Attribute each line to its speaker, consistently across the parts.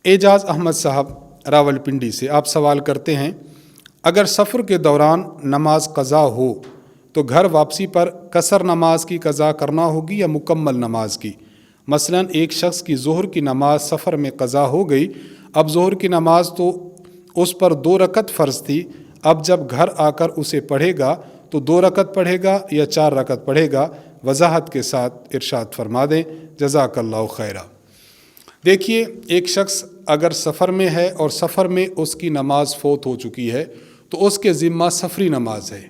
Speaker 1: एजाज अहमद साहब रावलपिंडी से आप सवाल करते हैं, अगर सफ़र के दौरान नमाज क़ज़ा हो तो घर वापसी पर कसर नमाज की क़ज़ा करना होगी या मुकम्मल नमाज की। मसलन एक शख्स की ज़ोहर की नमाज सफ़र में क़ज़ा हो गई, अब ज़ोहर की नमाज तो उस पर 2 रकत फ़र्ज़ थी, अब जब घर आकर उसे पढ़ेगा तो 2 रकत पढ़ेगा या 4 रकत पढ़ेगा, वजाहत के साथ इरशाद फरमा दें, जज़ाकल्लाहु खैरा। देखिए, एक शख्स अगर सफ़र में है और सफ़र में उसकी नमाज फ़ौत हो चुकी है तो उसके ज़िम्मा सफ़री नमाज है।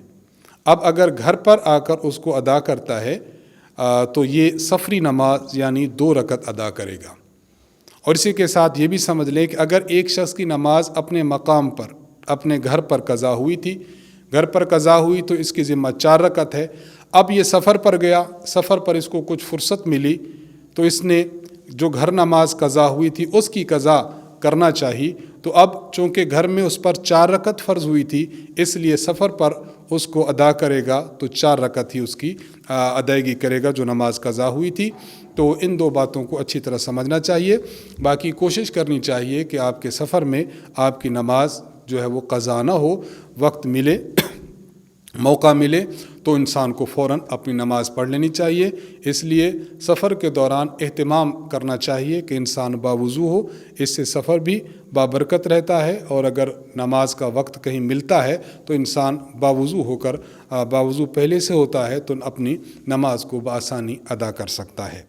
Speaker 1: अब अगर घर पर आकर उसको अदा करता है तो ये सफ़री नमाज यानी 2 रकत अदा करेगा। और इसी के साथ ये भी समझ लें कि अगर एक शख्स की नमाज अपने मकाम पर अपने घर पर क़ज़ा हुई थी, घर पर क़ज़ा हुई तो इसकी ज़िम्मा 4 रकत है। अब ये सफ़र पर गया, सफ़र पर इसको कुछ फ़ुर्सत मिली तो इसने जो घर नमाज क़ज़ा हुई थी उसकी क़ज़ा करना चाहिए। तो अब चूँकि घर में उस पर 4 रकत फ़र्ज़ हुई थी, इसलिए सफ़र पर उसको अदा करेगा तो 4 रकत ही उसकी अदायगी करेगा जो नमाज क़ज़ा हुई थी। तो इन 2 बातों को अच्छी तरह समझना चाहिए। बाकी कोशिश करनी चाहिए कि आपके सफ़र में आपकी नमाज जो है वो क़ज़ा ना हो, वक्त मिले मौका मिले तो इंसान को फ़ौरन अपनी नमाज़ पढ़ लेनी चाहिए। इसलिए सफ़र के दौरान एहतिमाम करना चाहिए कि इंसान बावुज़ू हो, इससे सफ़र भी बाबरकत रहता है। और अगर नमाज का वक्त कहीं मिलता है तो इंसान बावुज़ू होकर, बावुज़ू पहले से होता है तो अपनी नमाज को बआसानी अदा कर सकता है।